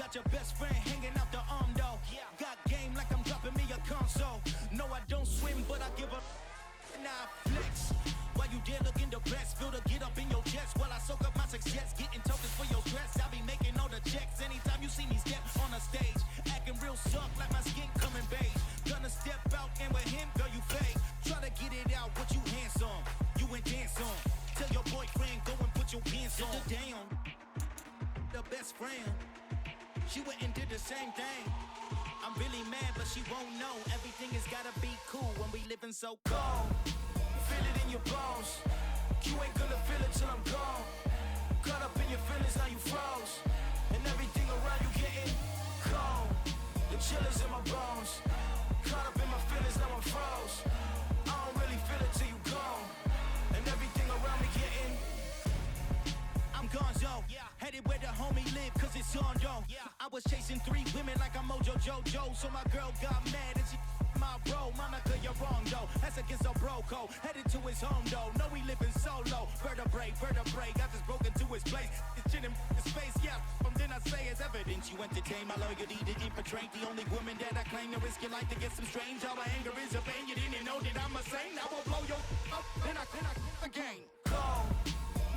about your best friend hanging out the arm though. Got game like I'm dropping me a console. No, I don't swim, but I give a nah flex. While you there looking depressed, feel the get up in your chest while I soak up my success. Getting tokens for your stress, I be making all the checks. Anytime you see me step on a stage, acting real suck like my skin coming beige. Gonna step out and with him, girl, you fake. Try to get it out, what you handsome, you and dance on. Tell your boyfriend, go and put your pants on. Down, the best friend, she went and did the same thing. I'm really mad, but she won't know. Everything has gotta be cool when we living so cold. Feel it in your bones. You ain't gonna feel it till I'm gone. Caught up in your feelings, now you froze. And everything around you getting cold. The chill is in my bones. Caught up in my feelings, now I'm froze. I don't really feel it till you gone. And everything around me getting I'm gonzo, headed where the homie live, cause it's on, yo. I was chasing 3 women like I'm Mojo Jojo, so my girl got mad and she my bro. Monica, you're wrong, though. That's against a bro code. Headed to his home, though. No, we living solo. Vertebrae, got just broken to his place. His chin in his face, yeah. From then I say it's evidence. You entertain my loyalty to infiltrate the only woman that I claim to risk your life to get some strange. All my anger is a pain. You didn't know that I'm a saint. I will blow your up, then I again. Cold.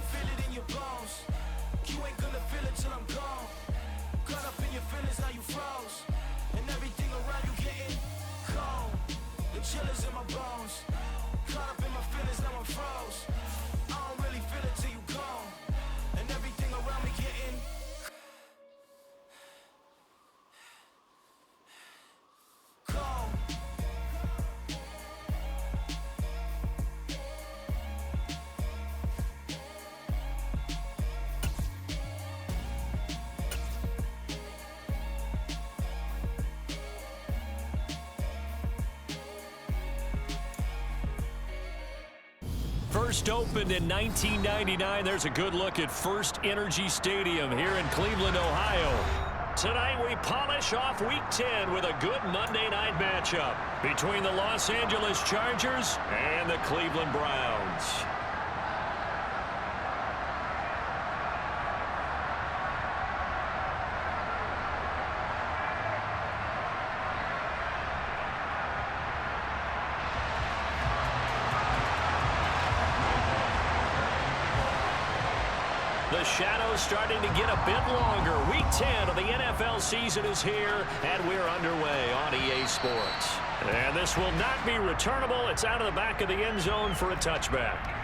Feel it in your bones. You ain't gonna feel it till I'm gone. Caught up in your feelings, now you froze. And everything around you getting cold. The chill is in my bones. Caught up in my feelings, now I'm froze. I don't really feel it till you gone. And everything around me getting cold. First opened in 1999, there's a good look at First Energy Stadium here in Cleveland, Ohio. Tonight we polish off Week 10 with a good Monday night matchup between the Los Angeles Chargers and the Cleveland Browns. The shadow's starting to get a bit longer. Week 10 of the NFL season is here, and we're underway on EA Sports. And this will not be returnable. It's out of the back of the end zone for a touchback.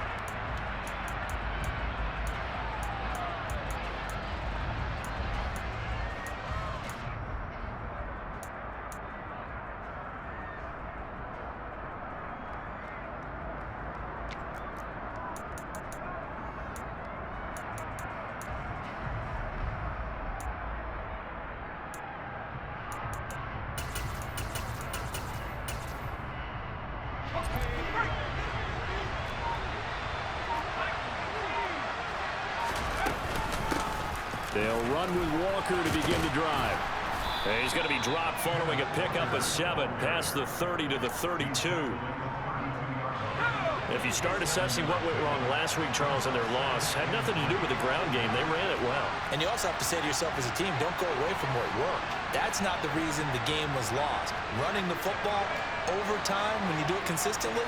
They'll run with Walker to begin the drive. And he's going to be dropped following a pickup of 7 past the 30 to the 32. If you start assessing what went wrong last week, Charles, in their loss, had nothing to do with the ground game. They ran it well. And you also have to say to yourself as a team, don't go away from what worked. That's not the reason the game was lost. Running the football over time, when you do it consistently,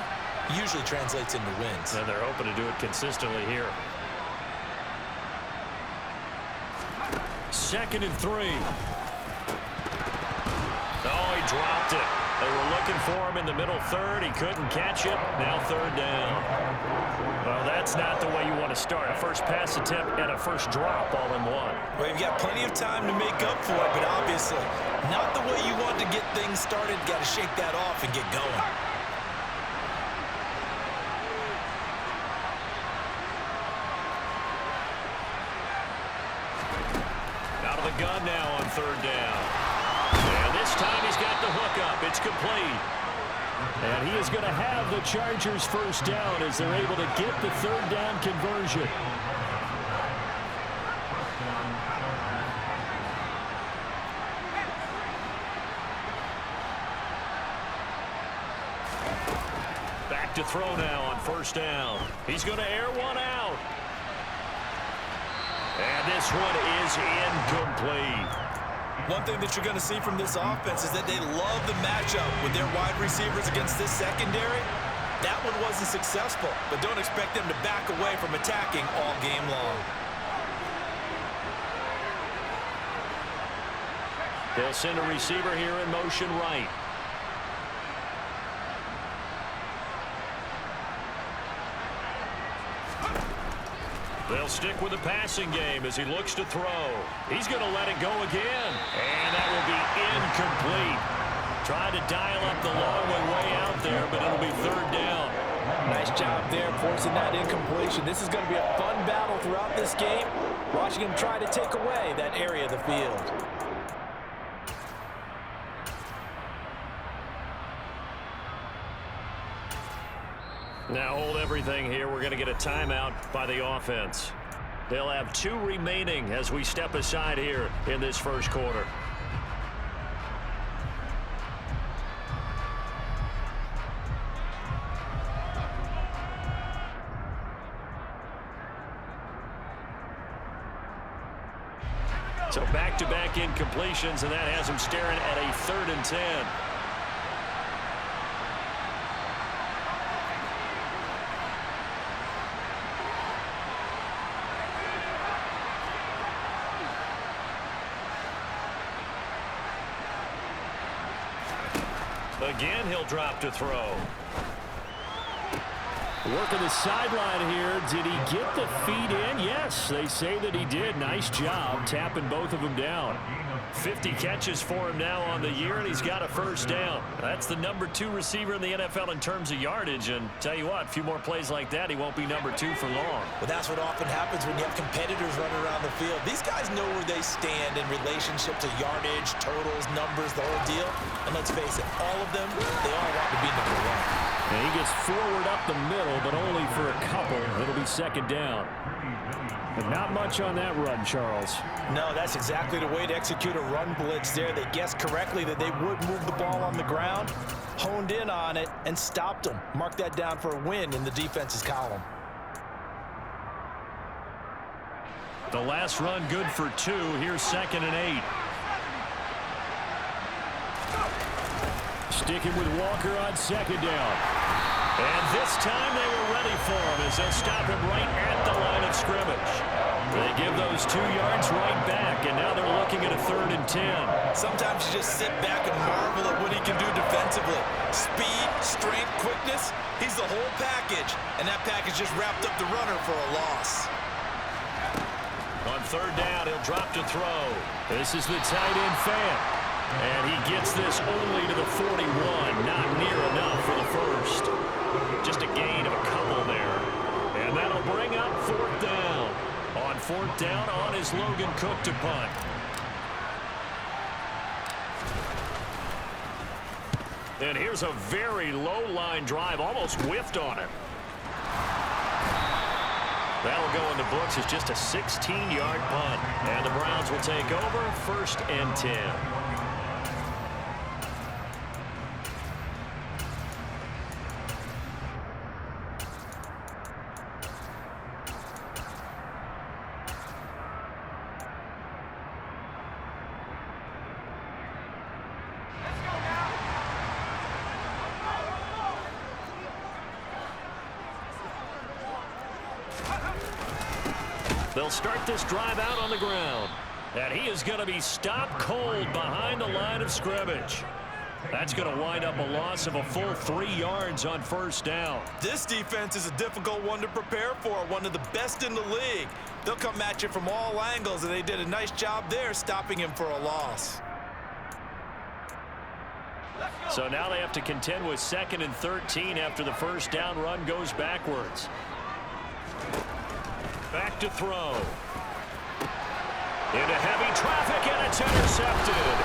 usually translates into wins. And they're hoping to do it consistently here. 2nd and 3. Oh, he dropped it. They were looking for him in the middle third. He couldn't catch it. Now 3rd down. Well, that's not the way you want to start. A first pass attempt and a first drop all in one. Well, you've got plenty of time to make up for it, but obviously not the way you want to get things started. Got to shake that off and get going. Gun now on 3rd down. And this time he's got the hook up. It's complete. And he is going to have the Chargers first down as they're able to get the 3rd down conversion. Back to throw now on 1st down. He's going to air one out. And this one is incomplete. One thing that you're going to see from this offense is that they love the matchup with their wide receivers against this secondary. That one wasn't successful, but don't expect them to back away from attacking all game long. They'll send a receiver here in motion right. They'll stick with the passing game as he looks to throw. He's going to let it go again. And that will be incomplete. Trying to dial up the long way out there, but it'll be third down. Nice job there forcing that incompletion. This is going to be a fun battle throughout this game. Watching him try to take away that area of the field. Now hold everything here. We're going to get a timeout by the offense. They'll have 2 remaining as we step aside here in this first quarter. So back-to-back incompletions, and that has him staring at a 3rd and 10. Again, he'll drop to throw. Working the sideline here. Did he get the feet in? Yes, they say that he did. Nice job tapping both of them down. 50 catches for him now on the year, and he's got a first down. That's the number 2 receiver in the NFL in terms of yardage, and tell you what, a few more plays like that, he won't be number 2 for long. Well, that's what often happens when you have competitors running around the field. These guys know where they stand in relationship to yardage, totals, numbers, the whole deal. And let's face it, all of them, they all want to be number 1. And he gets forward up the middle, but only for a couple. It'll be second down. But not much on that run, Charles. No, that's exactly the way to execute a run blitz there. They guessed correctly that they would move the ball on the ground, honed in on it, and stopped them. Mark that down for a win in the defense's column. The last run good for 2. Here's 2nd and 8. Sticking with Walker on 2nd down. And this time they were ready for him as they'll stop him right at the line of scrimmage. They give those 2 yards right back, and now they're looking at a 3rd and 10. Sometimes you just sit back and marvel at what he can do defensively. Speed, strength, quickness, he's the whole package. And that package just wrapped up the runner for a loss. On 3rd down, he'll drop to throw. This is the tight end fan. And he gets this only to the 41. Not near enough for the first. Just a gain of a couple there. And that'll bring up 4th down. On 4th down, on is Logan Cook to punt. And here's a very low line drive. Almost whiffed on it. That'll go in the books as just a 16-yard punt. And the Browns will take over 1st and 10. They'll start this drive out on the ground. And he is going to be stopped cold behind the line of scrimmage. That's going to wind up a loss of a full 3 yards on 1st down. This defense is a difficult one to prepare for, one of the best in the league. They'll come at you from all angles, and they did a nice job there stopping him for a loss. So now they have to contend with 2nd and 13 after the 1st down run goes backwards. Back to throw. Into heavy traffic, and it's intercepted.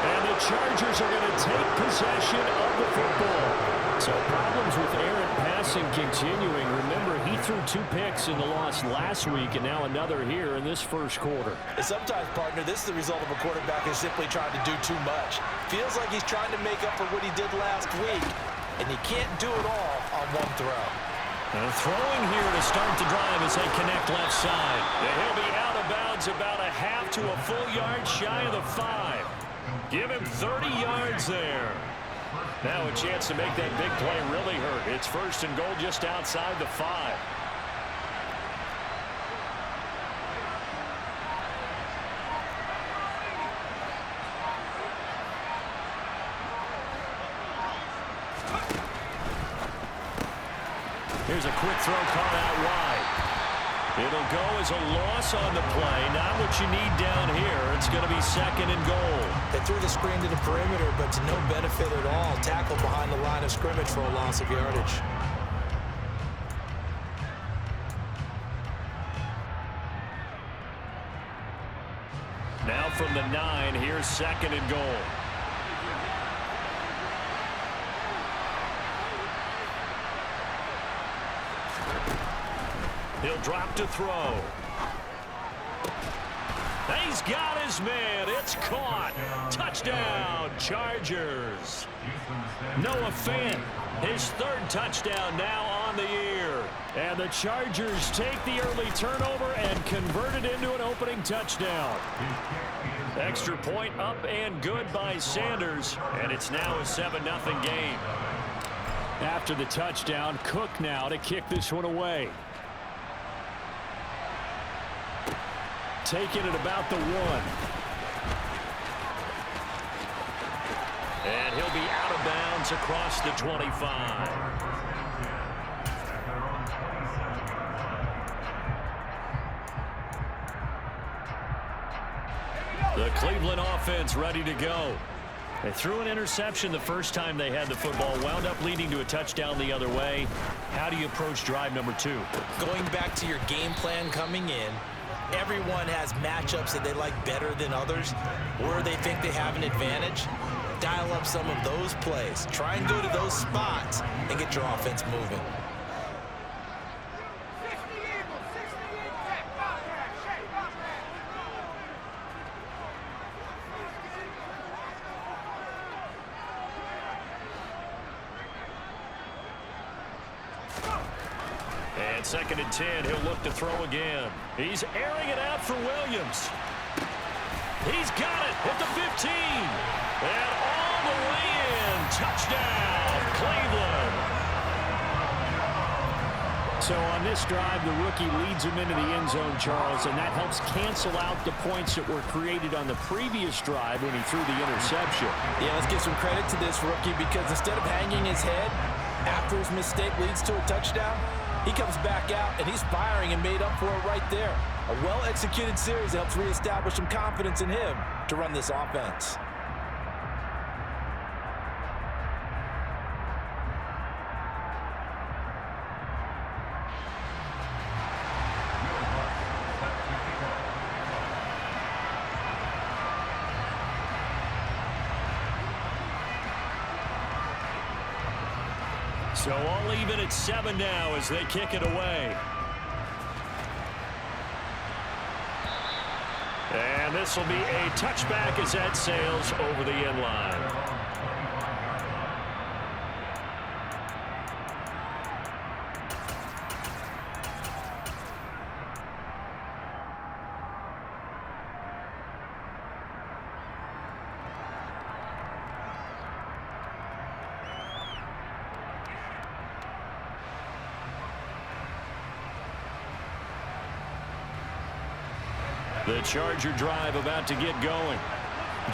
And the Chargers are going to take possession of the football. So problems with errant passing continuing. Remember, he threw 2 picks in the loss last week, and now another here in this first quarter. And sometimes, partner, this is the result of a quarterback who's simply trying to do too much. Feels like he's trying to make up for what he did last week, and he can't do it all on one throw. And throwing here to start the drive as they connect left side. And he'll be out of bounds downs about a half to a full yard shy of the 5. Give him 30 yards there. Now a chance to make that big play really hurt. It's 1st and goal just outside the 5. Here's a quick throw caught out wide. It'll go as a loss on the play. Not what you need down here. It's going to be 2nd and goal. They threw the screen to the perimeter, but to no benefit at all. Tackle behind the line of scrimmage for a loss of yardage. Now from the 9, here's 2nd and goal. He'll drop to throw. He's got his man. It's caught. Touchdown, Chargers. Noah Fant, his 3rd touchdown now on the year. And the Chargers take the early turnover and convert it into an opening touchdown. Extra point up and good by Sanders. And it's now a 7-0 game. After the touchdown, Cook now to kick this one away. Taking it about the 1. And he'll be out of bounds across the 25. The Cleveland offense ready to go. They threw an interception the first time they had the football, wound up leading to a touchdown the other way. How do you approach drive number 2? Going back to your game plan coming in, everyone has matchups that they like better than others, where they think they have an advantage. Dial up some of those plays. Try and go to those spots and get your offense moving. And 2nd and 10, he'll look to throw again. He's airing it out for Williams. He's got it at the 15. And all the way in. Touchdown, Cleveland. So on this drive, the rookie leads him into the end zone, Charles, and that helps cancel out the points that were created on the previous drive when he threw the interception. Yeah, let's give some credit to this rookie, because instead of hanging his head after his mistake leads to a touchdown, he comes back out, and he's firing and made up for it right there. A well-executed series helps reestablish some confidence in him to run this offense. So all even at 7 now as they kick it away. And this will be a touchback as that sails over the end line. The Charger drive about to get going.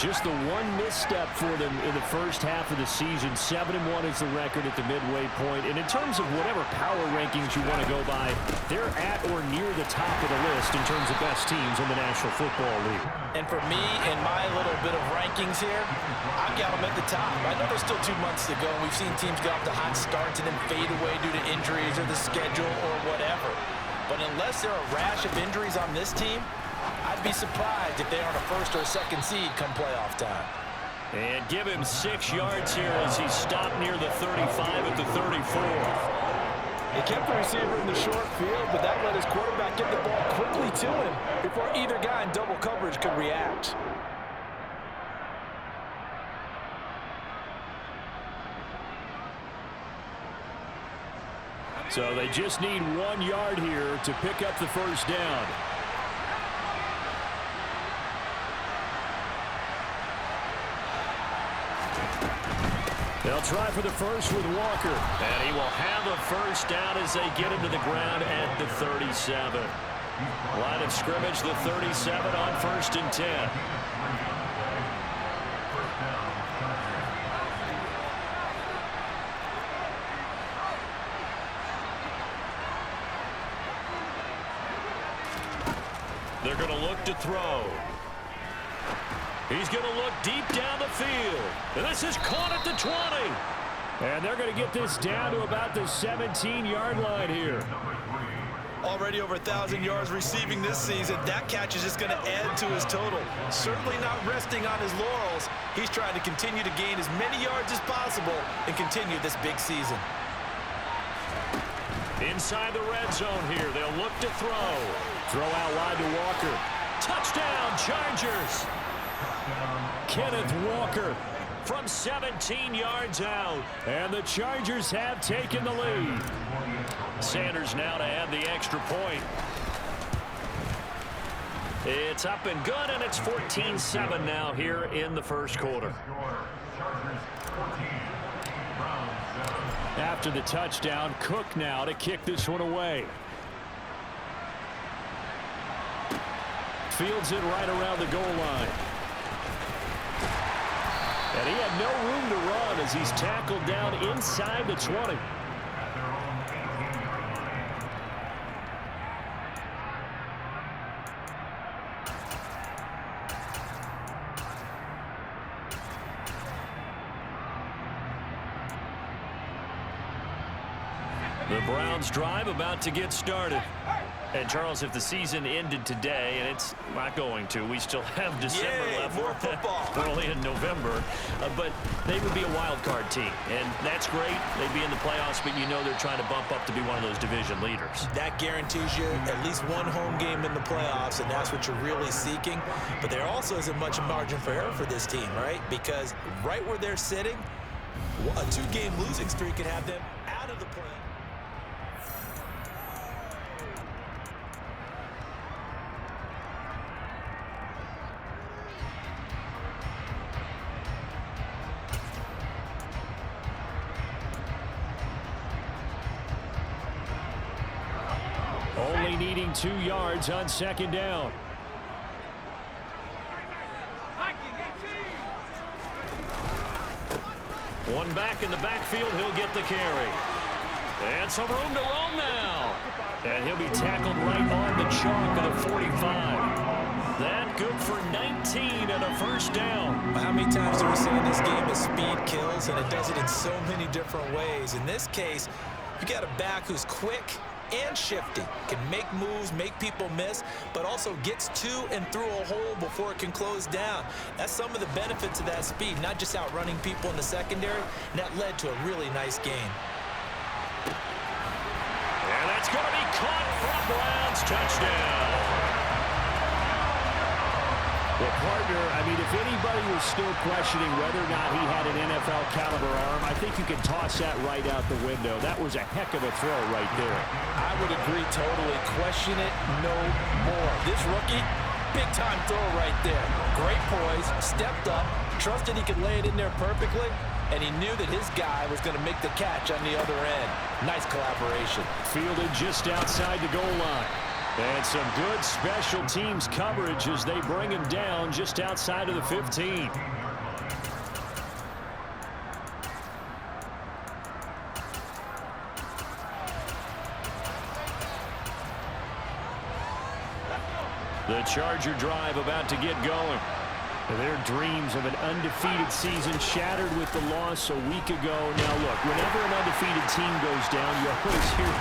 Just the one misstep for them in the first half of the season. 7-1 is the record at the midway point. And in terms of whatever power rankings you want to go by, they're at or near the top of the list in terms of best teams in the National Football League. And for me, in my little bit of rankings here, I've got them at the top. I know there's still 2 months to go. We've seen teams get off to hot starts and then fade away due to injuries or the schedule or whatever. But unless there are a rash of injuries on this team, I'd be surprised if they aren't a first or a second seed come playoff time. And give him 6 yards here as he stopped near the 35 at the 34. He kept the receiver in the short field, but that let his quarterback get the ball quickly to him before either guy in double coverage could react. So they just need 1 yard here to pick up the first down. They'll try for the first with Walker. And he will have a first down as they get into the ground at the 37. Line of scrimmage, the 37 on 1st and 10. They're going to look to throw. He's going to look deep down the field. And this is caught at the 20. And they're going to get this down to about the 17-yard line here. Already over 1,000 yards receiving this season. That catch is just going to add to his total. Certainly not resting on his laurels. He's trying to continue to gain as many yards as possible and continue this big season. Inside the red zone here. They'll look to throw. Throw out wide to Walker. Touchdown, Chargers. Kenneth Walker from 17 yards out. And the Chargers have taken the lead. Sanders now to add the extra point. It's up and good, and it's 14-7 now here in the first quarter. After the touchdown, Cook now to kick this one away. Fields it right around the goal line. And he had no room to run as he's tackled down inside the 20. The Browns drive about to get started. And, Charles, if the season ended today, and it's not going to, we still have December left. More football. We're only in November. But they would be a wild card team. And that's great. They'd be in the playoffs, but you know they're trying to bump up to be one of those division leaders. That guarantees you at least one home game in the playoffs, and that's what you're really seeking. But there also isn't much margin for error for this team, right? Because right where they're sitting, a 2-game losing streak can have them out of the playoffs. Only needing 2 yards on 2nd down. One back in the backfield, he'll get the carry. And some room to roam now. And he'll be tackled right on the chalk of the 45. That good for 19 and a first down. How many times do we say in this game that speed kills, and it does it in so many different ways. In this case, you got a back who's quick and shifty, can make moves, make people miss, but also gets to and through a hole before it can close down. That's some of the benefits of that speed, not just outrunning people in the secondary, and that led to a really nice game. And that's going to be caught for a Browns touchdown. Well, partner, I mean, if anybody was still questioning whether or not he had an NFL caliber arm, I think you can toss that right out the window. That was a heck of a throw right there. I would agree totally. Question it no more. This rookie, big-time throw right there. Great poise, stepped up, trusted he could lay it in there perfectly, and he knew that his guy was going to make the catch on the other end. Nice collaboration. Fielded just outside the goal line. And some good special teams coverage as they bring him down just outside of the 15. The Charger drive about to get going. Their dreams of an undefeated season shattered with the loss a week ago. Now look, whenever an undefeated team goes down, you always hear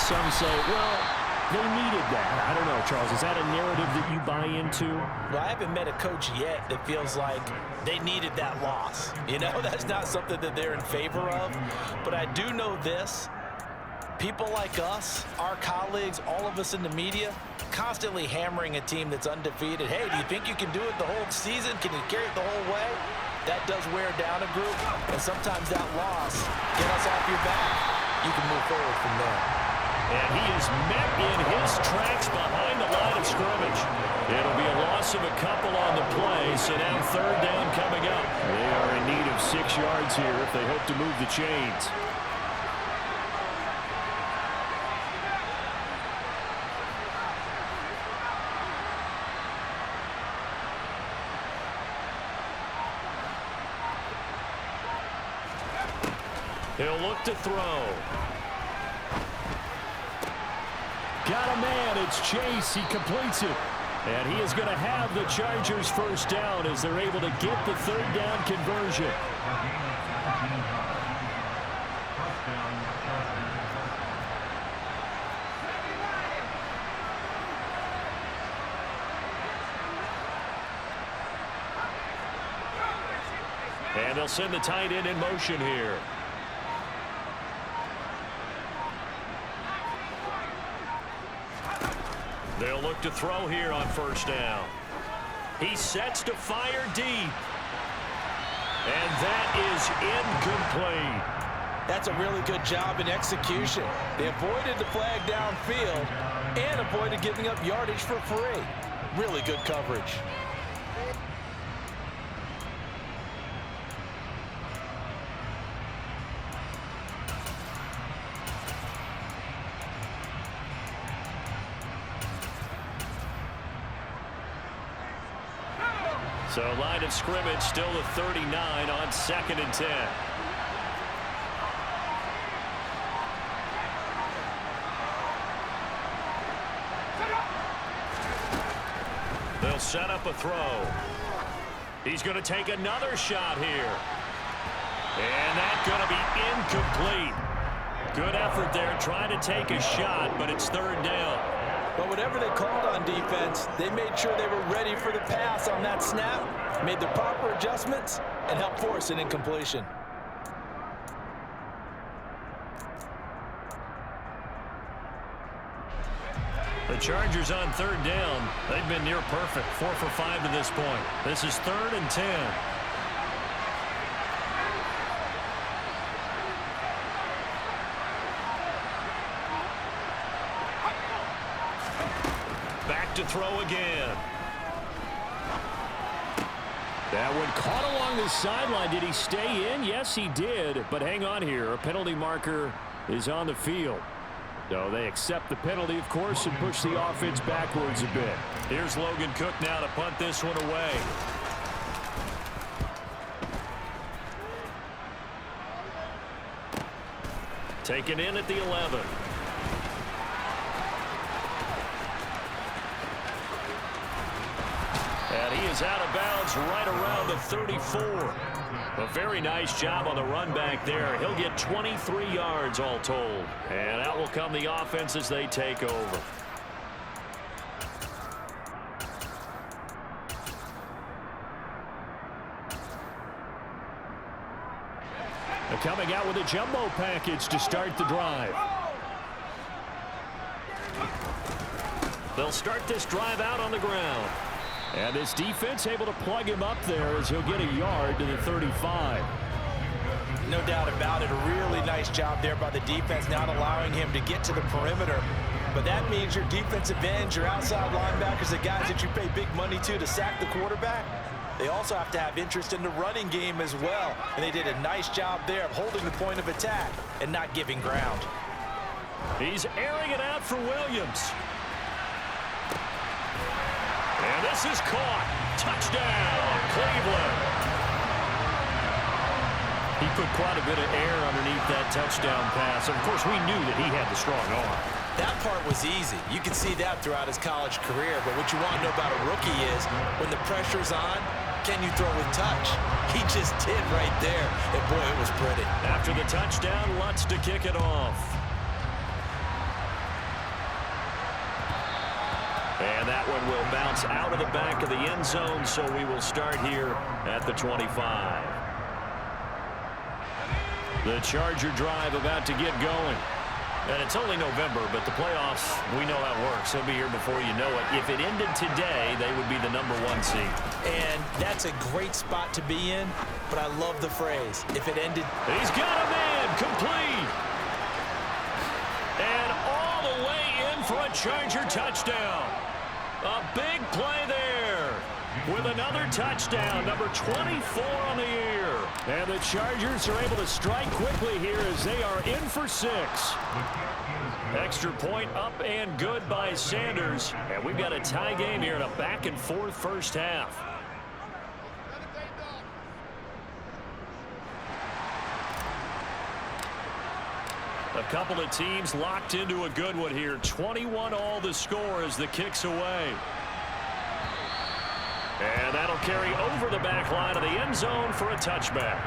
some say, well, they needed that. I don't know, Charles. Is that a narrative that you buy into? Well, I haven't met a coach yet that feels like they needed that loss. You know, that's not something that they're in favor of. But I do know this. People like us, our colleagues, all of us in the media, constantly hammering a team that's undefeated. Hey, do you think you can do it the whole season? Can you carry it the whole way? That does wear down a group. And sometimes that loss, get us off your back. You can move forward from there. And he is met in his tracks behind the line of scrimmage. It'll be a loss of a couple on the play, so now 3rd down coming up. They are in need of 6 yards here if they hope to move the chains. He'll look to throw. Got a man. It's Chase. He completes it. And he is going to have the Chargers first down as they're able to get the third down conversion. And they'll send the tight end in motion here. They'll look to throw here on first down. He sets to fire deep. And that is incomplete. That's a really good job in execution. They avoided the flag downfield and avoided giving up yardage for free. Really good coverage. So line of scrimmage still the 39 on 2nd and 10. They'll set up a throw. He's going to take another shot here. And that's going to be incomplete. Good effort there trying to take a shot, but it's third down. But whatever they called on defense, they made sure they were ready for the pass on that snap, made the proper adjustments, and helped force an incompletion. The Chargers on third down. They've been near perfect. 4 for 5 to this point. This is 3rd and 10. Back to throw again. That one caught along the sideline. Did he stay in? Yes, he did. But hang on here. A penalty marker is on the field. So they accept the penalty, of course, and push the offense backwards a bit. Here's Logan Cook now to punt this one away. Taken in at the 11. And he is out of bounds right around the 34. A very nice job on the run back there. He'll get 23 yards all told. And out will come the offense as they take over. They're coming out with a jumbo package to start the drive. They'll start this drive out on the ground. And this defense able to plug him up there as he'll get a yard to the 35. No doubt about it. A really nice job there by the defense, not allowing him to get to the perimeter. But that means your defensive ends, your outside linebackers, the guys that you pay big money to sack the quarterback, they also have to have interest in the running game as well. And they did a nice job there of holding the point of attack and not giving ground. He's airing it out for Williams. And this is caught. Touchdown, Cleveland. He put quite a bit of air underneath that touchdown pass. Of course, we knew that he had the strong arm. That part was easy. You can see that throughout his college career. But what you want to know about a rookie is when the pressure's on, can you throw with touch? He just did right there. And, boy, it was pretty. After the touchdown, Lutz to kick it off. And that one will bounce out of the back of the end zone, so we will start here at the 25. The Charger drive about to get going. And it's only November, but the playoffs, we know how it works. They'll be here before you know it. If it ended today, they would be the #1 seed. And that's a great spot to be in, but I love the phrase, if it ended. He's got a man, complete. And all the way in for a Charger touchdown. A big play there. with another touchdown, number 24 on the year. And the Chargers are able to strike quickly here as they are in for 6. Extra point up and good by Sanders. And we've got a tie game here in a back-and-forth first half. A couple of teams locked into a good one here. 21 all the score as the kick's away. And that'll carry over the back line of the end zone for a touchback.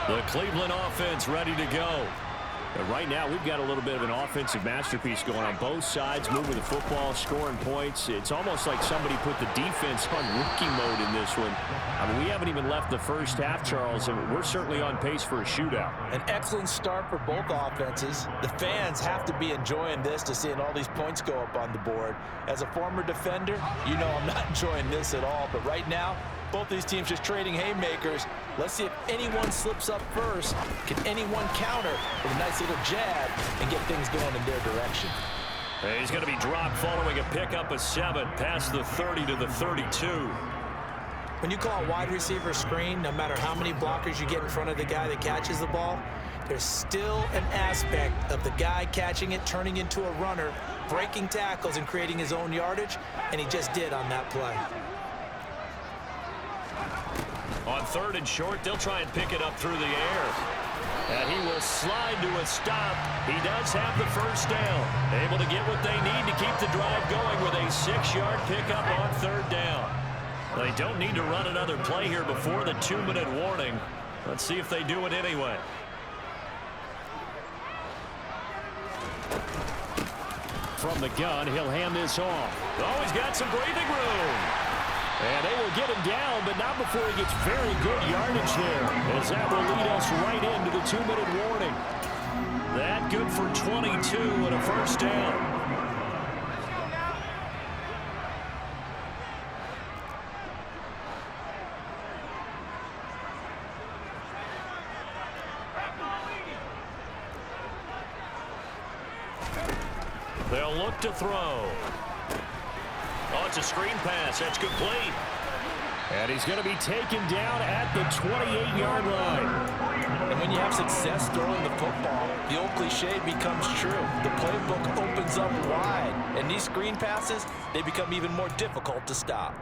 The Cleveland offense ready to go. And right now, we've got a little bit of an offensive masterpiece going on both sides, moving the football, scoring points. It's almost like somebody put the defense on rookie mode in this one. I mean, we haven't even left the first half, Charles, and we're certainly on pace for a shootout. An excellent start for both offenses. The fans have to be enjoying this to seeing all these points go up on the board. As a former defender, you know I'm not enjoying this at all, but right now, both these teams just trading haymakers. Let's see if anyone slips up first. Can anyone counter with a nice little jab and get things going in their direction? And he's going to be dropped following a pickup of 7 past the 30 to the 32. When you call a wide receiver screen, no matter how many blockers you get in front of the guy that catches the ball, there's still an aspect of the guy catching it, turning into a runner, breaking tackles and creating his own yardage, and he just did on that play. On 3rd and short, they'll try and pick it up through the air. And he will slide to a stop. He does have the first down. Able to get what they need to keep the drive going with a 6-yard pickup on 3rd down. They don't need to run another play here before the 2-minute warning. Let's see if they do it anyway. From the gun, he'll hand this off. Oh, he's got some breathing room. And they will get him down, but not before he gets very good yardage there, as that will lead us right into the 2-minute warning. That good for 22 and a first down. They'll look to throw. Oh, it's a screen pass. That's complete. And he's going to be taken down at the 28-yard line. And when you have success throwing the football, the old cliche becomes true. The playbook opens up wide. And these screen passes, they become even more difficult to stop.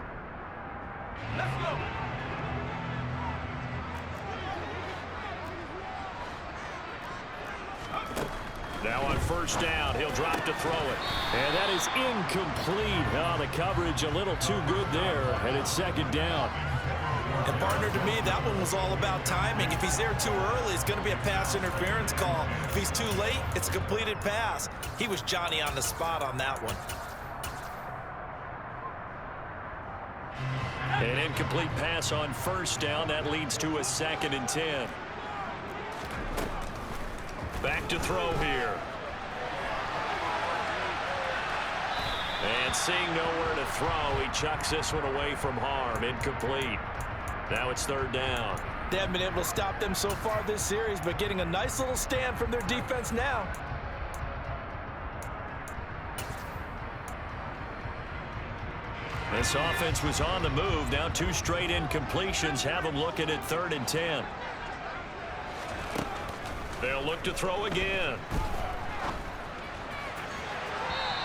Let's go. Now on first down, he'll drop to throw it. And that is incomplete. Oh, the coverage a little too good there, and it's 2nd down. And partner, to me, that one was all about timing. If he's there too early, it's going to be a pass interference call. If he's too late, it's a completed pass. He was Johnny on the spot on that one. An incomplete pass on first down. That leads to a 2nd and 10. Back to throw here. And seeing nowhere to throw, he chucks this one away from harm. Incomplete. Now it's 3rd down. They haven't been able to stop them so far this series, but getting a nice little stand from their defense now. This offense was on the move. Now 2 straight incompletions have them looking at 3rd and 10. They'll look to throw again.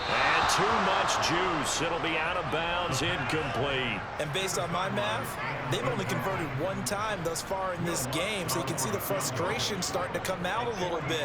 And too much juice. It'll be out of bounds, incomplete. And based on my math, they've only converted 1 time thus far in this game, so you can see the frustration starting to come out a little bit.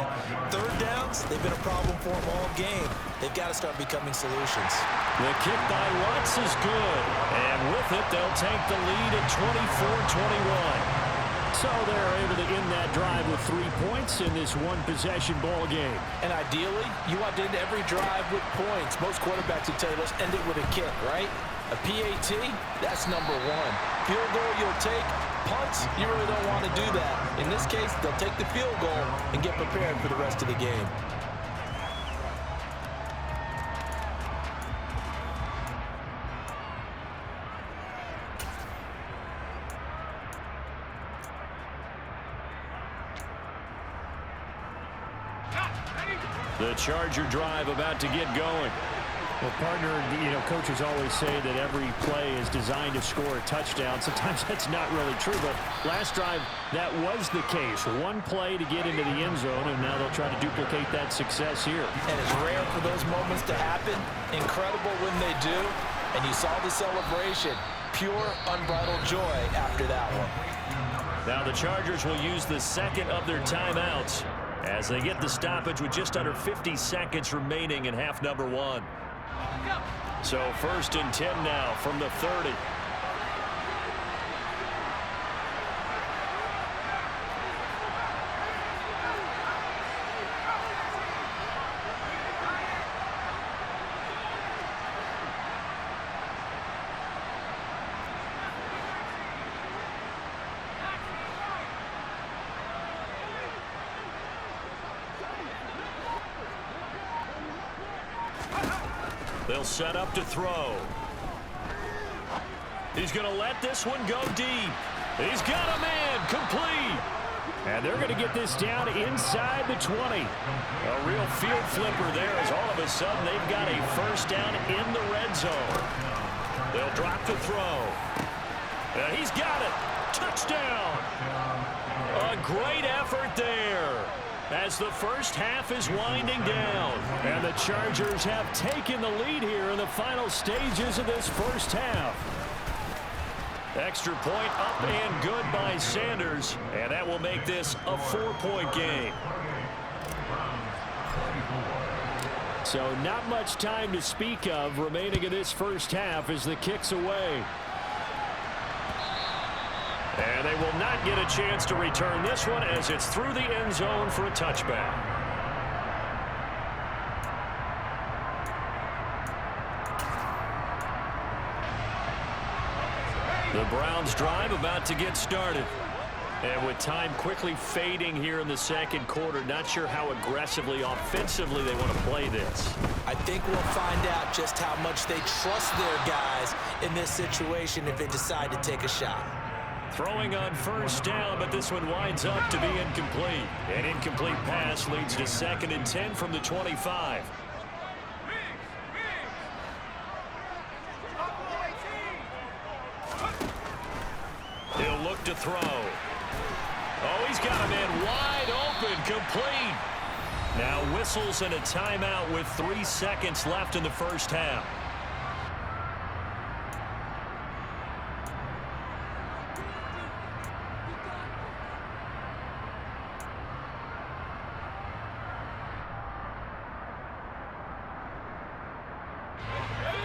3rd downs, they've been a problem for them all game. They've got to start becoming solutions. The kick by Lutz is good. And with it, they'll take the lead at 24-21. So they're able to end that drive with 3 points in this one-possession ball game. And ideally, you want to end every drive with points. Most quarterbacks would tell you, let's end it with a kick, right? A PAT, that's number 1. Field goal you'll take. Punts, you really don't want to do that. In this case, they'll take the field goal and get prepared for the rest of the game. The Charger drive about to get going. Well, partner, coaches always say that every play is designed to score a touchdown. Sometimes that's not really true, but last drive, that was the case. One play to get into the end zone, and now they'll try to duplicate that success here. And it's rare for those moments to happen. Incredible when they do. And you saw the celebration. Pure, unbridled joy after that one. Now the Chargers will use the second of their timeouts as they get the stoppage with just under 50 seconds remaining in half number 1. So 1st and 10 now from the 30. They'll set up to throw. He's going to let this one go deep. He's got a man, complete. And they're going to get this down inside the 20. A real field flipper there as all of a sudden they've got a first down in the red zone. They'll drop to throw. He's got it. Touchdown. A great effort there as the first half is winding down. And the Chargers have taken the lead here in the final stages of this first half. Extra point up and good by Sanders, and that will make this a 4-point game. So not much time to speak of remaining in this first half as the kick's away. And they will not get a chance to return this one as it's through the end zone for a touchback. The Browns drive about to get started. And with time quickly fading here in the second quarter, not sure how aggressively, offensively they want to play this. I think we'll find out just how much they trust their guys in this situation if they decide to take a shot. Throwing on first down, but this one winds up to be incomplete. An incomplete pass leads to 2nd and 10 from the 25. He'll look to throw. Oh, he's got a man wide open, complete. Now whistles and a timeout with 3 seconds left in the first half.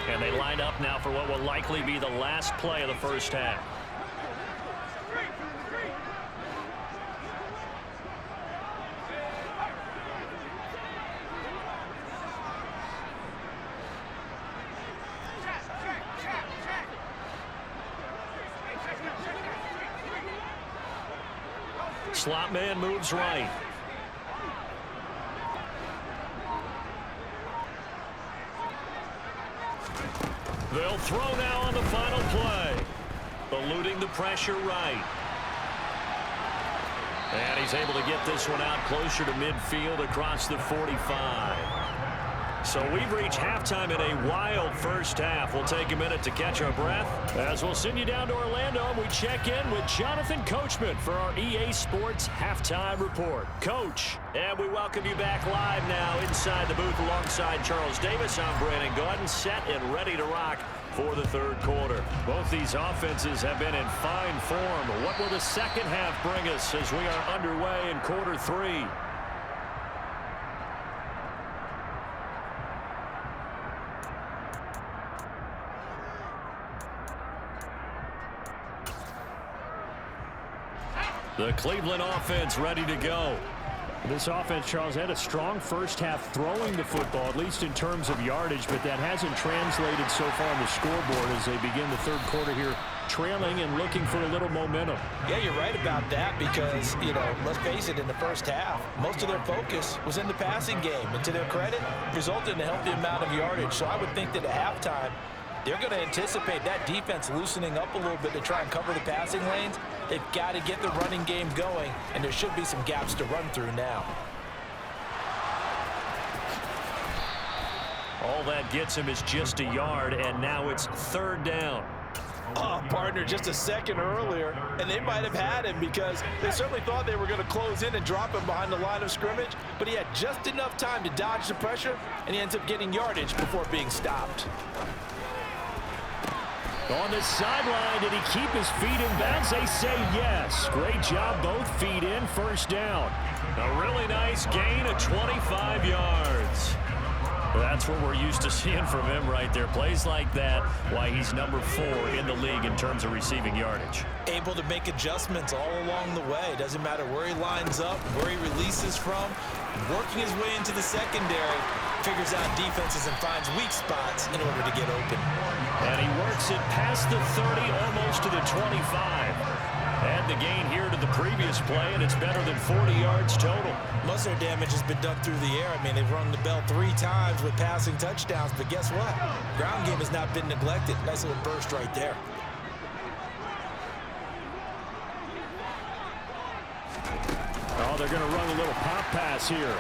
And they line up now for what will likely be the last play of the first half. Slot man moves right. They'll throw now on the final play. Eluding the pressure right. And he's able to get this one out closer to midfield across the 45. So we've reached halftime in a wild first half. We'll take a minute to catch our breath as we'll send you down to Orlando and we check in with Jonathan Coachman for our EA Sports Halftime Report. Coach, and we welcome you back live now inside the booth alongside Charles Davis. I'm Brandon Gaudin, set and ready to rock for the third quarter. Both these offenses have been in fine form. What will the second half bring us as we are underway in quarter 3? The Cleveland offense ready to go. This offense, Charles, had a strong first half throwing the football, at least in terms of yardage, but that hasn't translated so far on the scoreboard as they begin the third quarter here, trailing and looking for a little momentum. Yeah, you're right about that because, let's face it, in the first half, most of their focus was in the passing game. And to their credit, resulted in a healthy amount of yardage. So I would think that at halftime, they're going to anticipate that defense loosening up a little bit to try and cover the passing lanes. They've got to get the running game going, and there should be some gaps to run through now. that gets him is just a yard, and now it's 3rd down. Oh, partner, just a second earlier, and they might have had him because they certainly thought they were going to close in and drop him behind the line of scrimmage, but he had just enough time to dodge the pressure, and he ends up getting yardage before being stopped. On the sideline, did he keep his feet in bounds? They say yes. Great job, both feet in, 1st down. A really nice gain of 25 yards. That's what we're used to seeing from him right there. Plays like that, why he's number 4 in the league in terms of receiving yardage. Able to make adjustments all along the way. Doesn't matter where he lines up, where he releases from. Working his way into the secondary, figures out defenses and finds weak spots in order to get open. And he works it past the 30, almost to the 25. And the gain here to the previous play, and it's better than 40 yards total. Most of their damage has been done through the air. I mean, they've rung the bell 3 times with passing touchdowns, but guess what? Ground game has not been neglected. Nice little burst right there. Oh, they're going to run a little pop pass here.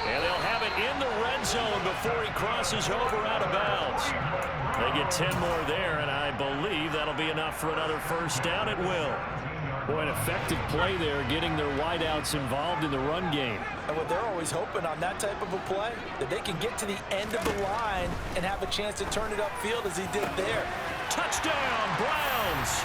And they'll have it in the red zone before he crosses over out of bounds. They get 10 more there, and I believe that'll be enough for another 1st down. It will. Boy, an effective play there, getting their wideouts involved in the run game. And what they're always hoping on that type of a play, that they can get to the end of the line and have a chance to turn it upfield as he did there. Touchdown, Browns!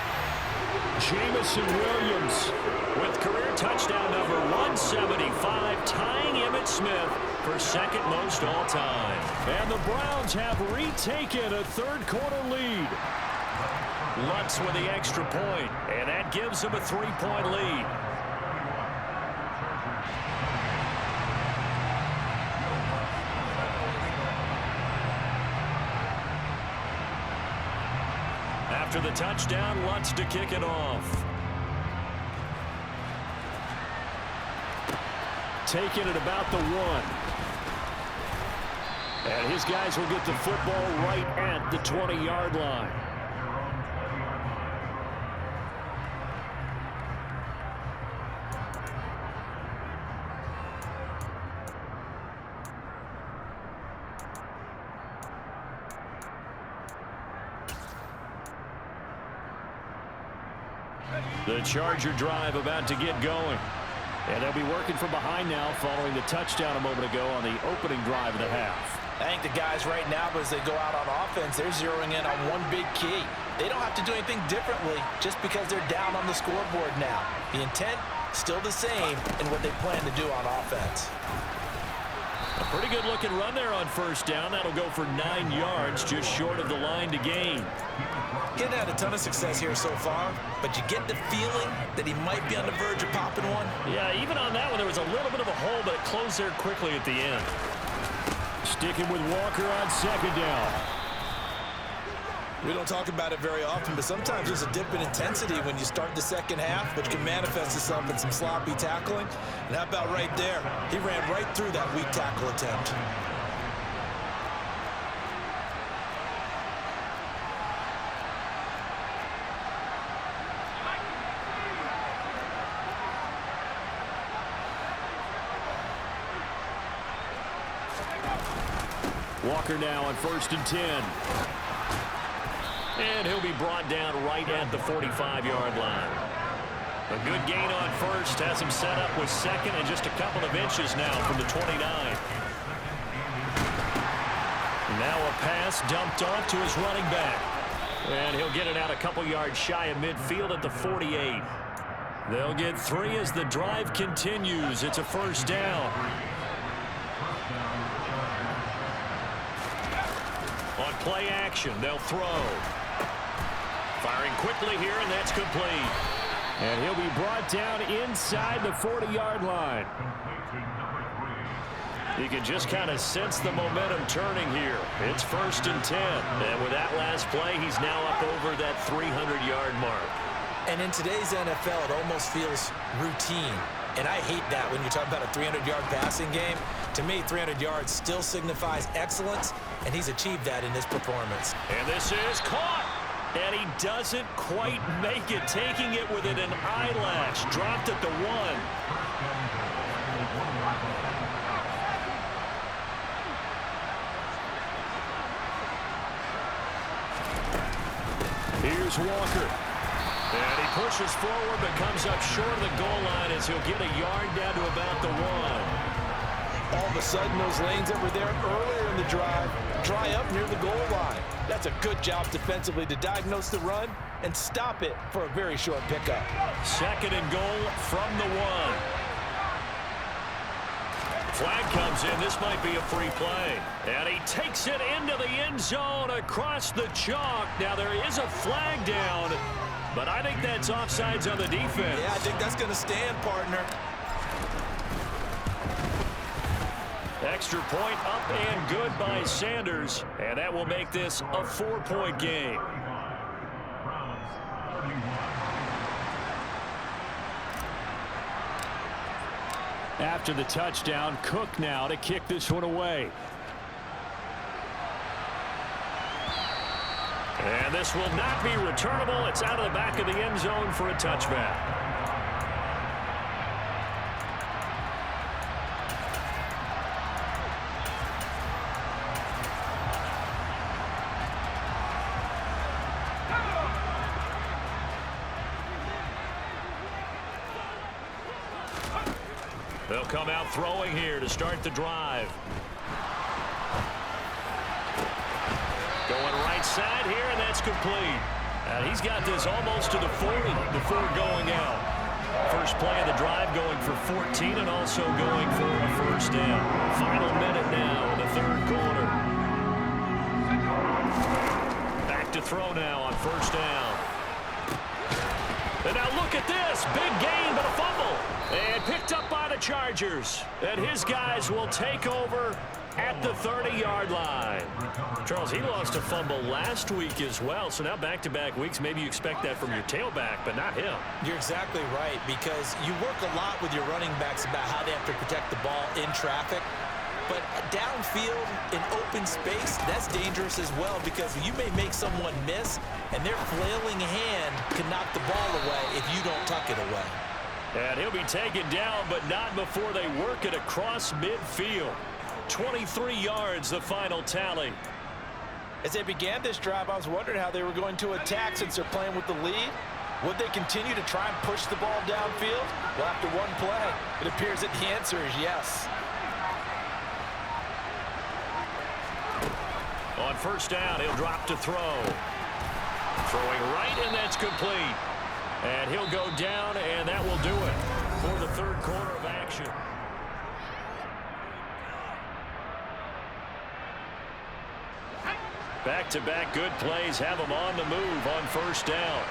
Jamison Williams with career touchdown number 175, tying Emmitt Smith for 2nd most all time. And the Browns have retaken a 3rd quarter lead. Lutz with the extra point, and that gives them a 3-point lead. After the touchdown, Lutz to kick it off. Taking it about the 1. And his guys will get the football right at the 20-yard line. The Charger drive about to get going. And they'll be working from behind now following the touchdown a moment ago on the opening drive of the half. I think the guys right now, as they go out on offense, they're zeroing in on one big key. They don't have to do anything differently just because they're down on the scoreboard now. The intent, still the same in what they plan to do on offense. A pretty good looking run there on 1st down. That'll go for 9 yards, just short of the line to gain. He hasn't had a ton of success here so far, but you get the feeling that he might be on the verge of popping one. Yeah, even on that one, there was a little bit of a hole, but it closed there quickly at the end. Sticking with Walker on 2nd down. We don't talk about it very often, but sometimes there's a dip in intensity when you start the second half, which can manifest itself in some sloppy tackling. And how about right there? He ran right through that weak tackle attempt. Walker now on 1st and 10. And he'll be brought down right at the 45-yard line. A good gain on 1st has him set up with 2nd and just a couple of inches now from the 29. Now a pass dumped off to his running back. And he'll get it out a couple yards shy of midfield at the 48. They'll get 3 as the drive continues. It's a 1st down. On play action, they'll throw. Firing quickly here, and that's complete. And he'll be brought down inside the 40-yard line. You can just kind of sense the momentum turning here. It's 1st and 10. And with that last play, he's now up over that 300-yard mark. And in today's NFL, it almost feels routine. And I hate that when you talk about a 300-yard passing game. To me, 300 yards still signifies excellence, and he's achieved that in this performance. And this is caught. And he doesn't quite make it, taking it within an eyelash. Dropped at the 1. is Walker. And he pushes forward but comes up short of the goal line as he'll get a yard down to about the 1. All of a sudden, those lanes that were there earlier in the drive dry up near the goal line. That's a good job defensively to diagnose the run and stop it for a very short pickup. 2nd and goal from the 1. Flag comes in. This might be a free play. And he takes it into the end zone across the chalk. Now there is a flag down, but I think that's offsides on the defense. Yeah, I think that's going to stand, partner. Extra point up and good by Sanders. And that will make this a 4-point game. After the touchdown, Cook now to kick this one away. And this will not be returnable. It's out of the back of the end zone for a touchback. They'll come out throwing here to start the drive. Going right side here, and that's complete. And he's got this almost to the 40 before going out. First play of the drive going for 14 and also going for a first down. Final minute now in the 3rd quarter. Back to throw now on first down. And now look at this. Big gain, but a fumble. And picked up by the Chargers. And his guys will take over at the 30-yard line. Charles, he lost a fumble last week as well, so now back-to-back weeks, maybe you expect that from your tailback, but not him. You're exactly right, because you work a lot with your running backs about how they have to protect the ball in traffic. But downfield, in open space, that's dangerous as well, because you may make someone miss, and their flailing hand can knock the ball away if you don't tuck it away. And he'll be taken down, but not before they work it across midfield. 23 yards, the final tally. As they began this drive, I was wondering how they were going to attack since they're playing with the lead. Would they continue to try and push the ball downfield? Well, after one play, it appears that the answer is yes. On first down, he'll drop to throw. Throwing right, and that's complete. And he'll go down, and that will do it for the 3rd quarter of action. Back-to-back good plays have them on the move on first down.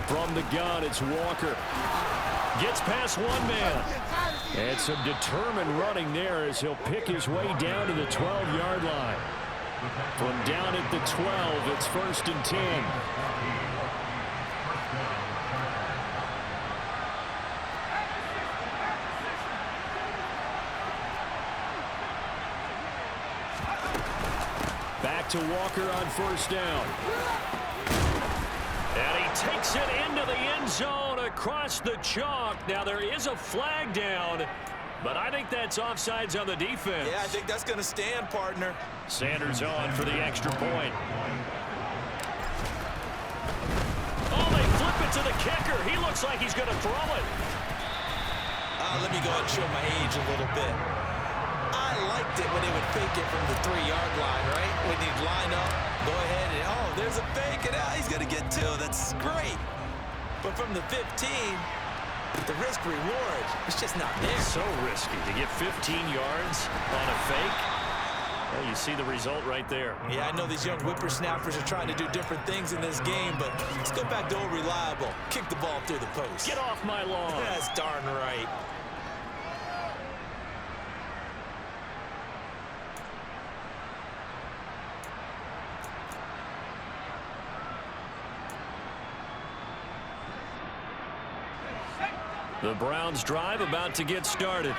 From the gun, it's Walker. Gets past one man. And some determined running there as he'll pick his way down to the 12-yard line. From down at the 12, it's 1st and 10. Back to Walker on first down. And he takes it into the end zone across the chalk. Now there is a flag down, but I think that's offsides on the defense. Yeah, I think that's going to stand, partner. Sanders on for the extra point. Oh, they flip it to the kicker. He looks like he's going to throw it. Let me go ahead and show my age a little bit. I liked it when they would fake it from the 3-yard line, right? When they'd line up, go ahead and, oh, there's a fake, and he's going to get 2. That's great. But from the 15, the risk-reward, it's just not there. So risky to get 15 yards on a fake. Well, you see the result right there. Yeah, I know these young whippersnappers are trying to do different things in this game, but let's go back to old reliable. Kick the ball through the post. Get off my lawn. That's darn right. The Browns drive about to get started.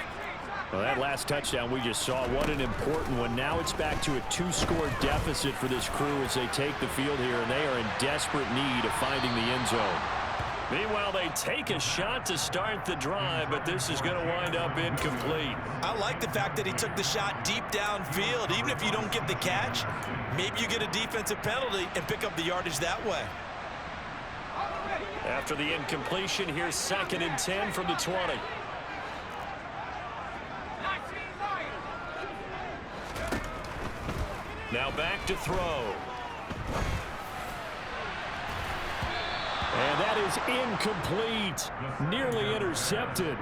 Well, that last touchdown we just saw, what an important one. Now it's back to a 2-score deficit for this crew as they take the field here, and they are in desperate need of finding the end zone. Meanwhile, they take a shot to start the drive, but this is going to wind up incomplete. I like the fact that he took the shot deep downfield. Even if you don't get the catch, maybe you get a defensive penalty and pick up the yardage that way. After the incompletion, here's 2nd and 10 from the 20. Now back to throw. And that is incomplete. Nearly intercepted.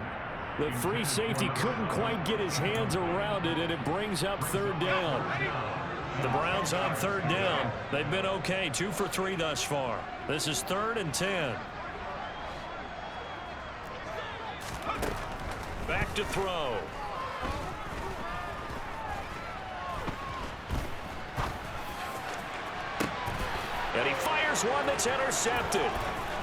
The free safety couldn't quite get his hands around it, and it brings up 3rd down. The Browns on 3rd down. They've been okay, 2 for 3 thus far. This is 3rd and 10. Back to throw. And he fires one that's intercepted.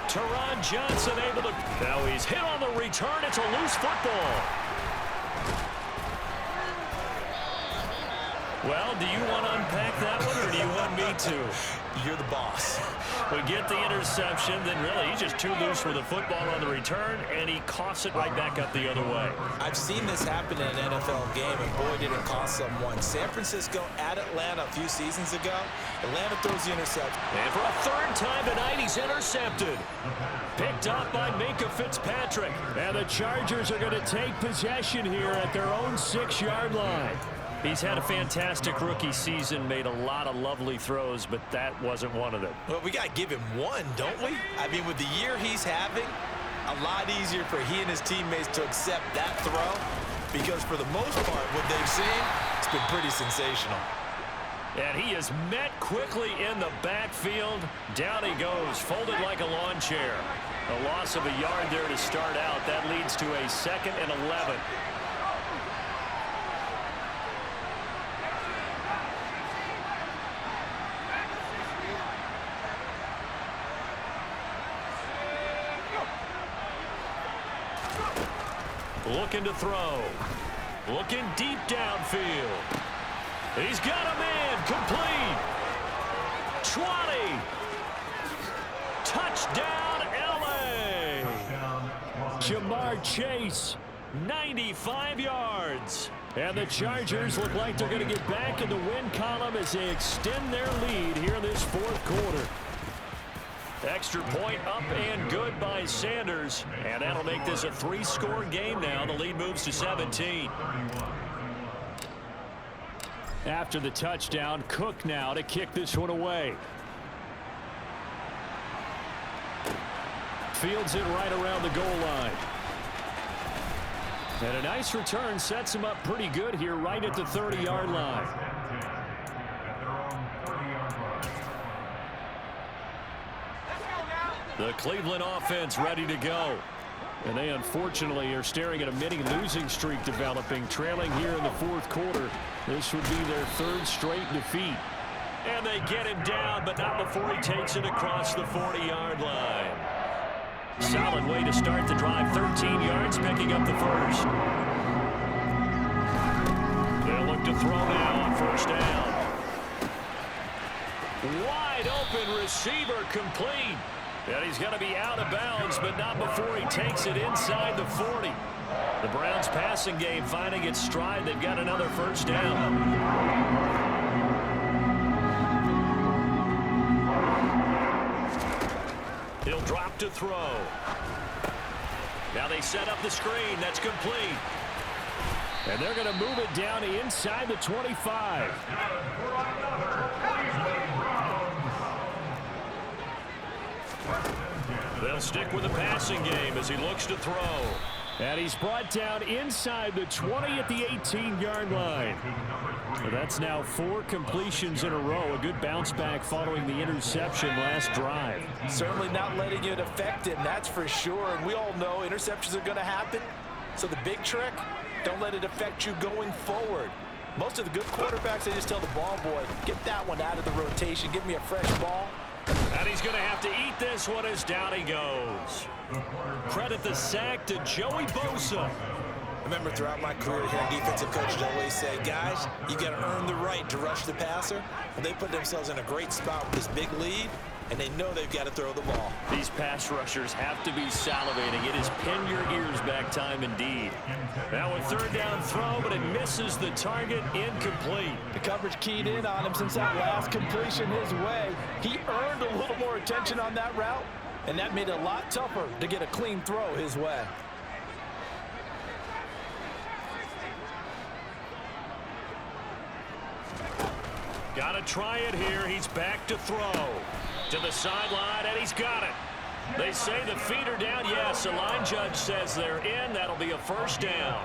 Teron Johnson able to... Now he's hit on the return. It's a loose football. Well, do you want to unpack that one, or do you want me to? You're the boss. We get the interception, then really he's just too loose with the football on the return, and he coughs it right back up the other way. I've seen this happen in an NFL game, and boy, did it cost someone. San Francisco at Atlanta a few seasons ago. Atlanta throws the interception. And for a 3rd time tonight, he's intercepted. Picked up by Minka Fitzpatrick. And the Chargers are going to take possession here at their own 6-yard line. He's had a fantastic rookie season, made a lot of lovely throws, but that wasn't one of them. Well, we got to give him one, don't we? I mean, with the year he's having, a lot easier for he and his teammates to accept that throw, because for the most part, what they've seen, it's been pretty sensational. And he is met quickly in the backfield. Down he goes, folded like a lawn chair. A loss of a yard there to start out. That leads to a 2nd and 11. Looking to throw. Looking deep downfield. He's got a man. Complete. 20. Touchdown, L.A. Jamar Chase, 95 yards. And the Chargers look like they're going to get back in the win column as they extend their lead here in this 4th quarter. Extra point up and good by Sanders. And that'll make this a 3-score game now. The lead moves to 17. After the touchdown, Cook now to kick this one away. Fields it right around the goal line. And a nice return sets him up pretty good here right at the 30-yard line. The Cleveland offense ready to go. And they unfortunately are staring at a mini losing streak developing, trailing here in the 4th quarter. This would be their 3rd straight defeat. And they get him down, but not before he takes it across the 40-yard line. Solid way to start the drive. 13 yards, picking up the 1st. They'll look to throw now on 1st down. Wide open receiver, complete. And he's going to be out of bounds, but not before he takes it inside the 40. The Browns passing game finding its stride. They've got another 1st down. He'll drop to throw. Now they set up the screen. That's complete. And they're going to move it down inside the 25. They'll stick with the passing game as he looks to throw. And he's brought down inside the 20 at the 18-yard line. So that's now 4 completions in a row. A good bounce back following the interception last drive. Certainly not letting it affect him, that's for sure. And we all know interceptions are going to happen. So the big trick, don't let it affect you going forward. Most of the good quarterbacks, they just tell the ball boy, get that one out of the rotation, give me a fresh ball. And he's going to have to eat this one as down he goes. Credit the sack to Joey Bosa. remember throughout my career here, defensive coaches always say, guys, you got to earn the right to rush the passer. Well, they put themselves in a great spot with this big lead, and they know they've got to throw the ball. These pass rushers have to be salivating. It is pin your ears back time indeed. Now a third down throw, but it misses the target, incomplete. The coverage keyed in on him since that last completion his way. He earned a little more attention on that route, and that made it a lot tougher to get a clean throw his way. Got to try it here. He's back to throw. To the sideline, and he's got it. They say the feet are down. Yes, the line judge says they're in. That'll be a first down.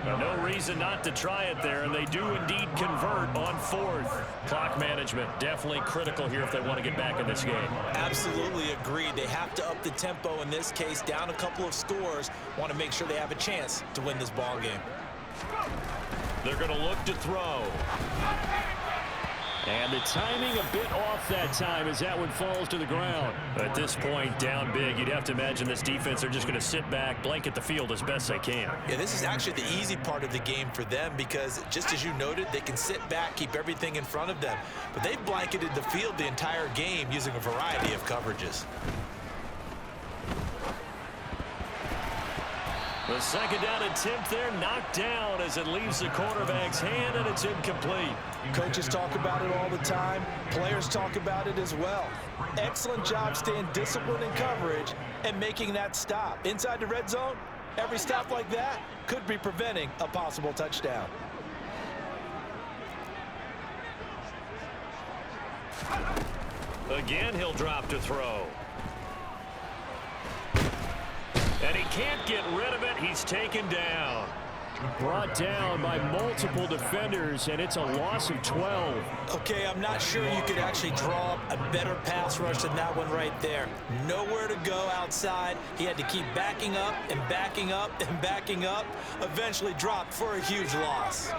No reason not to try it there, and they do indeed convert on fourth. Clock management definitely critical here if they want to get back in this game. Absolutely agreed. They have to up the tempo in this case, down a couple of scores. Want to make sure they have a chance to win this ball game. They're going to look to throw. And the timing a bit off that time as that one falls to the ground. At this point, down big, you'd have to imagine this defense are just going to sit back, blanket the field as best they can. Yeah, this is actually the easy part of the game for them because, just as you noted, they can sit back, keep everything in front of them. But they've blanketed the field the entire game using a variety of coverages. The second down attempt there knocked down as it leaves the quarterback's hand, and it's incomplete. Coaches talk about it all the time. Players talk about it as well. Excellent job staying disciplined in coverage and making that stop. Inside the red zone, every stop like that could be preventing a possible touchdown. Again, he'll drop to throw. And he can't get rid of it. He's taken down. Brought down by multiple defenders, and it's a loss of 12. Okay, I'm not sure you could actually draw up a better pass rush than that one right there. Nowhere to go outside. He had to keep backing up and backing up and backing up. Eventually dropped for a huge loss.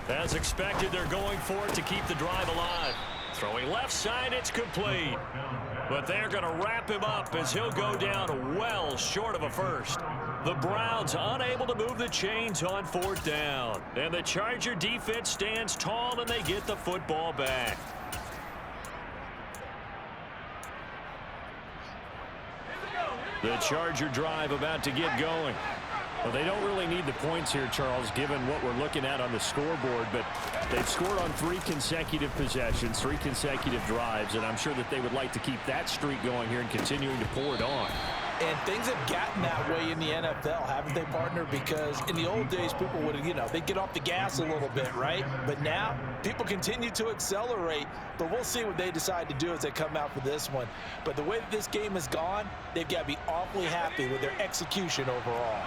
As expected, they're going for it to keep the drive alive. Throwing left side, it's complete. But they're going to wrap him up as he'll go down well short of a first. The Browns unable to move the chains on fourth down. And the Charger defense stands tall and they get the football back. The Charger drive about to get going. Well, they don't really need the points here, Charles, given what we're looking at on the scoreboard, but they've scored on 3 consecutive possessions, 3 consecutive drives, and I'm sure that they would like to keep that streak going here and continuing to pour it on. And things have gotten that way in the NFL, haven't they, partner? Because in the old days, people would, they'd get off the gas a little bit, right? But now, people continue to accelerate, but we'll see what they decide to do as they come out for this one. But the way that this game has gone, they've got to be awfully happy with their execution overall.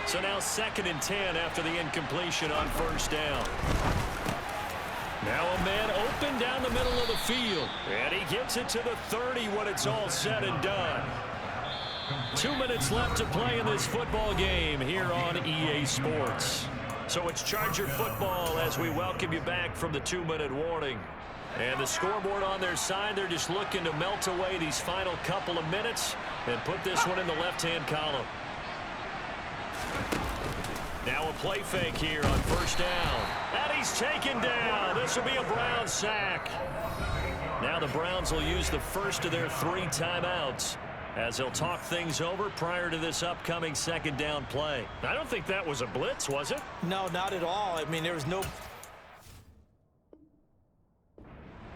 So now 2nd and 10 after the incompletion on first down. Now a man open down the middle of the field. And he gets it to the 30 when it's all said and done. 2 minutes left to play in this football game here on EA Sports. So it's Charger football as we welcome you back from the 2-minute warning. And the scoreboard on their side, they're just looking to melt away these final couple of minutes and put this one in the left-hand column. Now a play fake here on first down. And he's taken down. This will be a Browns sack. Now the Browns will use the first of their 3 timeouts as they'll talk things over prior to this upcoming 2nd down play. I don't think that was a blitz, was it? No, not at all. I mean, there was no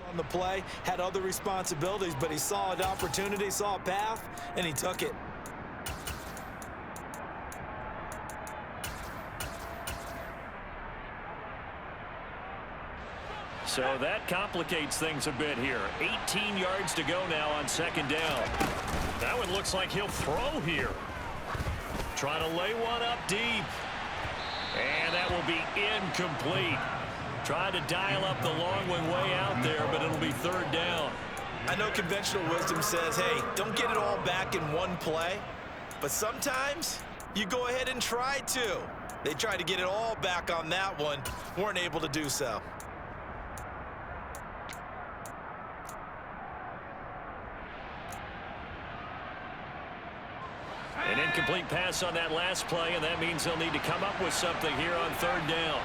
on the play, had other responsibilities, but he saw an opportunity, saw a path, and he took it. So that complicates things a bit here. 18 yards to go now on 2nd down. That one looks like he'll throw here. Trying to lay one up deep. And that will be incomplete. Trying to dial up the long one way out there, but it'll be 3rd down. I know conventional wisdom says, hey, don't get it all back in one play. But sometimes you go ahead and try to. They tried to get it all back on that one. Weren't able to do so. An incomplete pass on that last play, and that means they'll need to come up with something here on third down.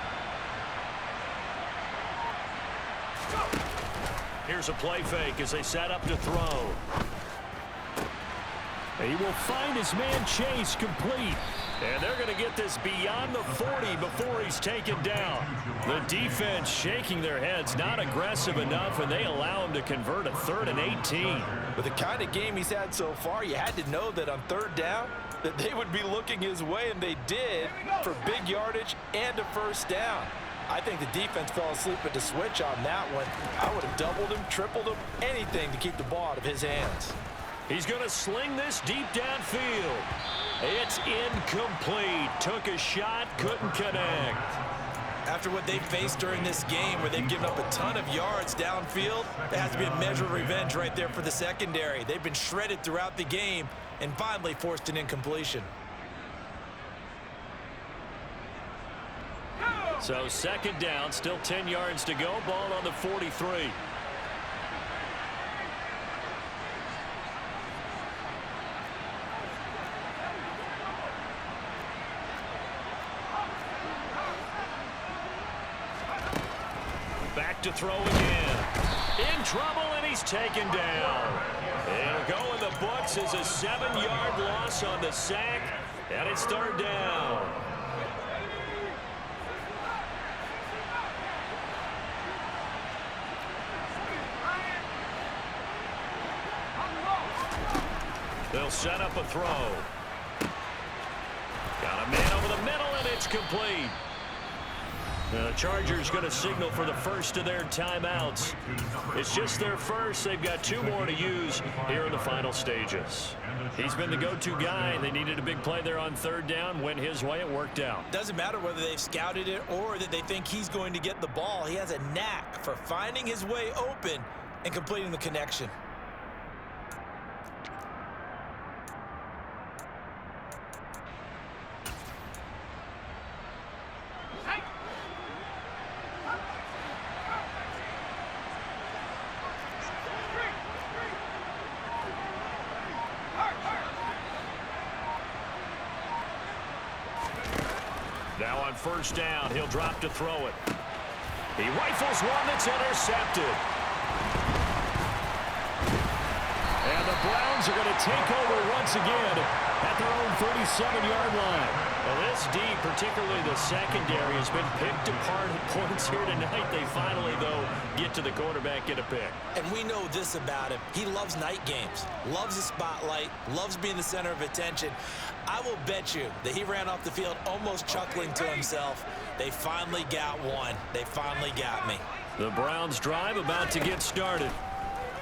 Here's a play fake as they set up to throw. He will find his man Chase complete. And they're going to get this beyond the 40 before he's taken down. The defense shaking their heads, not aggressive enough, and they allow him to convert a 3rd and 18. With the kind of game he's had so far, you had to know that on third down that they would be looking his way, and they did, for big yardage and a first down. I think the defense fell asleep at the switch on that one. I would have doubled him, tripled him, anything to keep the ball out of his hands. He's going to sling this deep downfield. It's incomplete. Took a shot, couldn't connect. After what they've faced during this game where they've given up a ton of yards downfield, there has to be a measure of revenge right there for the secondary. They've been shredded throughout the game and finally forced an incompletion. So 2nd down, still 10 yards to go. Ball on the 43. Back to throw again. In trouble, and he's taken down. It'll go in the books as a 7-yard loss on the sack, and it's 3rd down. They'll set up a throw. Got a man over the middle, and it's complete. The Chargers going to signal for the first of their timeouts. It's just their first. They've got 2 more to use here in the final stages. He's been the go-to guy. They needed a big play there on 3rd down. Went his way. It worked out. Doesn't matter whether they've scouted it or that they think he's going to get the ball. He has a knack for finding his way open and completing the connection. Now on 1st down, he'll drop to throw it. He rifles one that's intercepted. And the Browns are going to take over once again at their own 37-yard line. Well, this D, particularly the secondary, has been picked apart at points here tonight. They finally, though, get to the quarterback, get a pick. And we know this about him. He loves night games, loves the spotlight, loves being the center of attention. I will bet you that he ran off the field almost chuckling to himself. They finally got one. They finally got me. The Browns drive about to get started.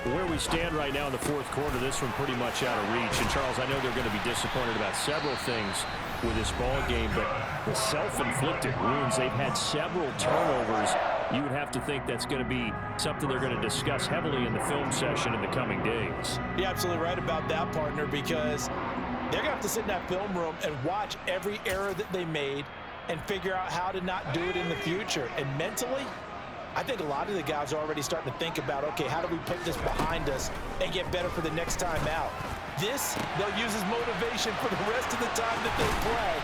Where we stand right now in the 4th quarter, this one pretty much out of reach. And, Charles, I know they're going to be disappointed about several things with this ball game, but the self-inflicted wounds, they've had several turnovers. You would have to think that's going to be something they're going to discuss heavily in the film session in the coming days. You're absolutely right about that, partner, because they're going to have to sit in that film room and watch every error that they made and figure out how to not do it in the future. And mentally, I think a lot of the guys are already starting to think about, okay, how do we put this behind us and get better for the next time out? This, they'll use as motivation for the rest of the time that they play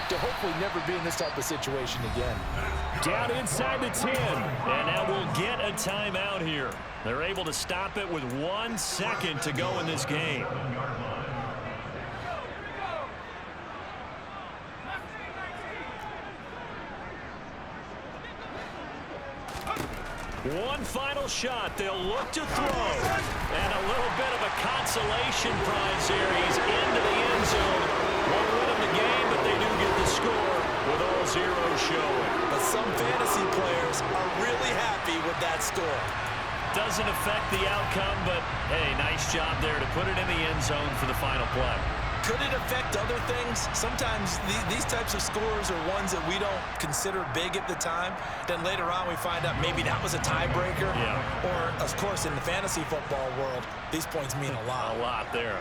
to hopefully never be in this type of situation again. Down inside the 10, and now we'll get a timeout here. They're able to stop it with 1 second to go in this game. One final shot. They'll look to throw. And a little bit of a consolation prize here. He's into the end zone. Won't win him the game, but they do get the score with all zeros showing. But some fantasy players are really happy with that score. Doesn't affect the outcome, but, hey, nice job there to put it in the end zone for the final play. Could it affect other things? Sometimes these types of scores are ones that we don't consider big at the time. Then later on we find out maybe that was a tiebreaker. Yeah. Or, of course, in the fantasy football world, these points mean a lot. A lot there.